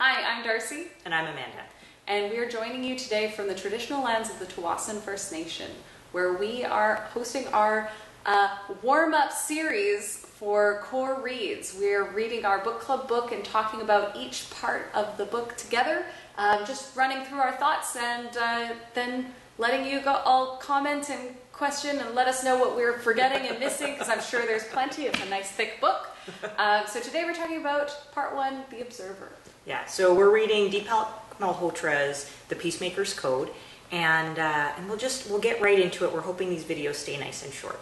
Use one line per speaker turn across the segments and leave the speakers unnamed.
Hi, I'm Darcy.
And I'm Amanda.
And we are joining you today from the traditional lands of the Tsawwassen First Nation, where we are hosting our warm-up series for CoRe Reads. We're reading our book club book and talking about each part of the book together, just running through our thoughts and then letting you all comment and question and let us know what we're forgetting and missing, because I'm sure there's plenty. It's a nice thick book. So today we're talking about part one, The Observer.
Yeah, so we're reading Deepak Malhotra's The Peacemaker's Code, and we'll get right into it. We're hoping these videos stay nice and short.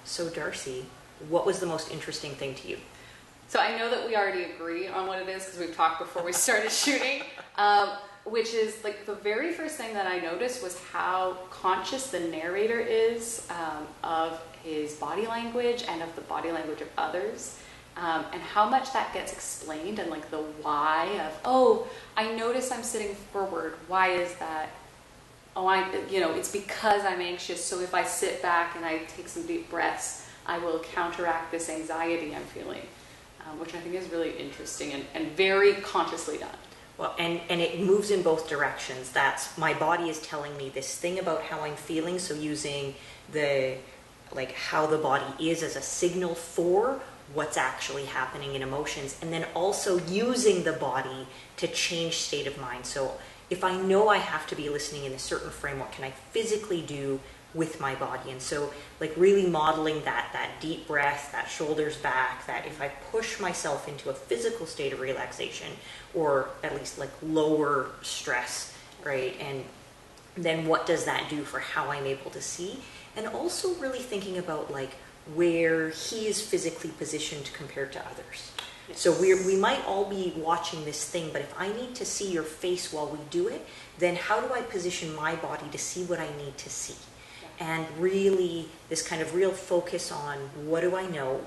So Darcy, what was the most interesting thing to you?
So I know that we already agree on what it is because we've talked before we started shooting, which is like the very first thing that I noticed was how conscious the narrator is of his body language and of the body language of others. And how much that gets explained and like the why of, oh, I notice I'm sitting forward. Why is that? Oh, it's because I'm anxious. So if I sit back and I take some deep breaths, I will counteract this anxiety I'm feeling, which I think is really interesting and very consciously done.
Well, and it moves in both directions. That's my body is telling me this thing about how I'm feeling. So using how the body is as a signal for what's actually happening in emotions, and then also using the body to change state of mind. So if I know I have to be listening in a certain frame, what can I physically do with my body? And so like really modeling that deep breath, that shoulders back, that if I push myself into a physical state of relaxation, or at least like lower stress, right? And then what does that do for how I'm able to see? And also really thinking about like where he is physically positioned compared to others. Yes. So we might all be watching this thing, but if I need to see your face while we do it, then how do I position my body to see what I need to see? Yeah. And really this kind of real focus on what do I know?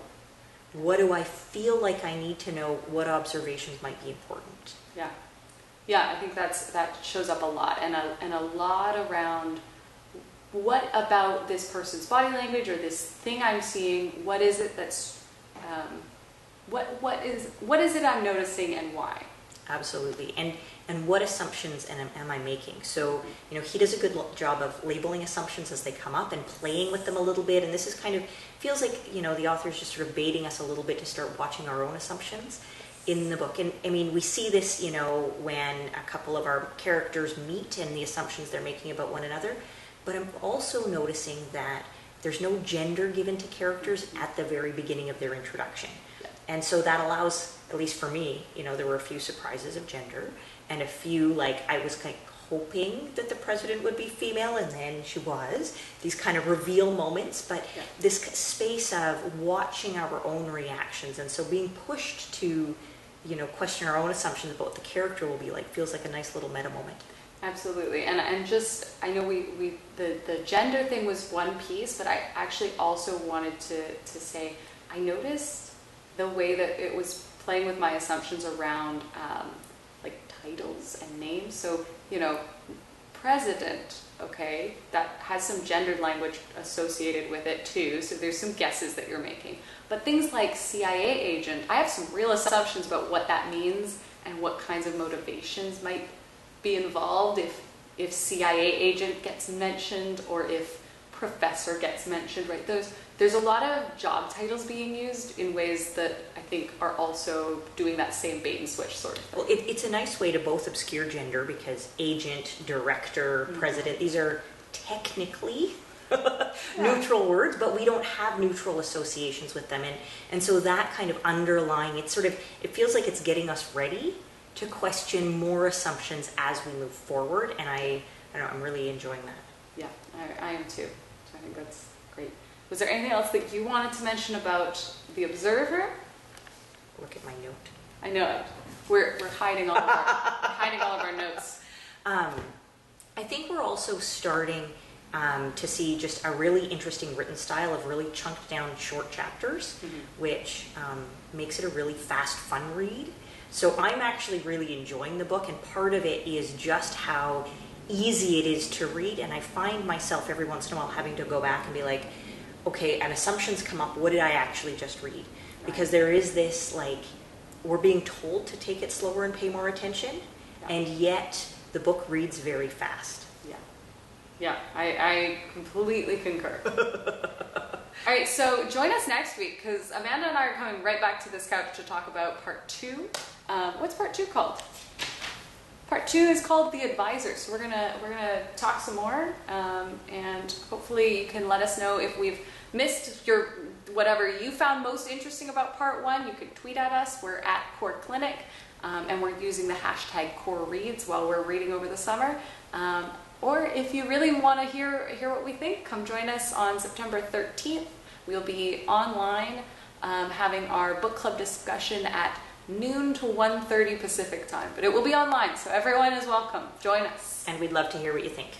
What do I feel like I need to know? What observations might be important?
Yeah. Yeah, I think that shows up a lot, and a lot around what about this person's body language or this thing I'm seeing, what is it that's, what is it I'm noticing and why?
Absolutely. And what assumptions am I making? So, he does a good job of labeling assumptions as they come up and playing with them a little bit. And this is kind of, feels like, the author's just sort of baiting us a little bit to start watching our own assumptions in the book. And I mean, we see this, when a couple of our characters meet and the assumptions they're making about one another. But I'm also noticing that there's no gender given to characters at the very beginning of their introduction. Yeah. And so that allows, at least for me, there were a few surprises of gender and a few, I was hoping that the president would be female, and then she was. These kind of reveal moments, but yeah. This space of watching our own reactions, and so being pushed to, question our own assumptions about what the character will be like feels like a nice little meta moment.
Absolutely, and just, I know the gender thing was one piece, but I actually also wanted to say, I noticed the way that it was playing with my assumptions around titles and names. So, president, okay, that has some gendered language associated with it too, so there's some guesses that you're making. But things like CIA agent, I have some real assumptions about what that means and what kinds of motivations might be involved if CIA agent gets mentioned or if professor gets mentioned, right? There's a lot of job titles being used in ways that I think are also doing that same bait and switch sort of thing.
Well, it's a nice way to both obscure gender, because agent, director, president, these are technically neutral words, but we don't have neutral associations with them. And so that kind of underlying, it feels like it's getting us ready to question more assumptions as we move forward, and I'm really enjoying that.
Yeah, I am too. So I think that's great. Was there anything else that you wanted to mention about The Observer?
Look at my note.
I know it. We're hiding all of our notes.
I think we're also starting to see just a really interesting written style of really chunked down short chapters, which makes it a really fast, fun read. So I'm actually really enjoying the book, and part of it is just how easy it is to read, and I find myself every once in a while having to go back and be like, okay, and assumptions come up, what did I actually just read? Because there is this we're being told to take it slower and pay more attention, and yet the book reads very fast.
Yeah, I completely concur. All right, so join us next week, because Amanda and I are coming right back to this couch to talk about part 2. What's part 2 called? Part 2 is called The Advisor. So we're gonna talk some more, and hopefully you can let us know if we've missed whatever you found most interesting about part 1. You can tweet at us. We're at CoRe Clinic, and we're using the hashtag CoReReads while we're reading over the summer. Or if you really want to hear what we think, come join us on September 13th. We'll be online having our book club discussion at noon to 1:30 Pacific time. But it will be online, so everyone is welcome. Join us.
And we'd love to hear what you think.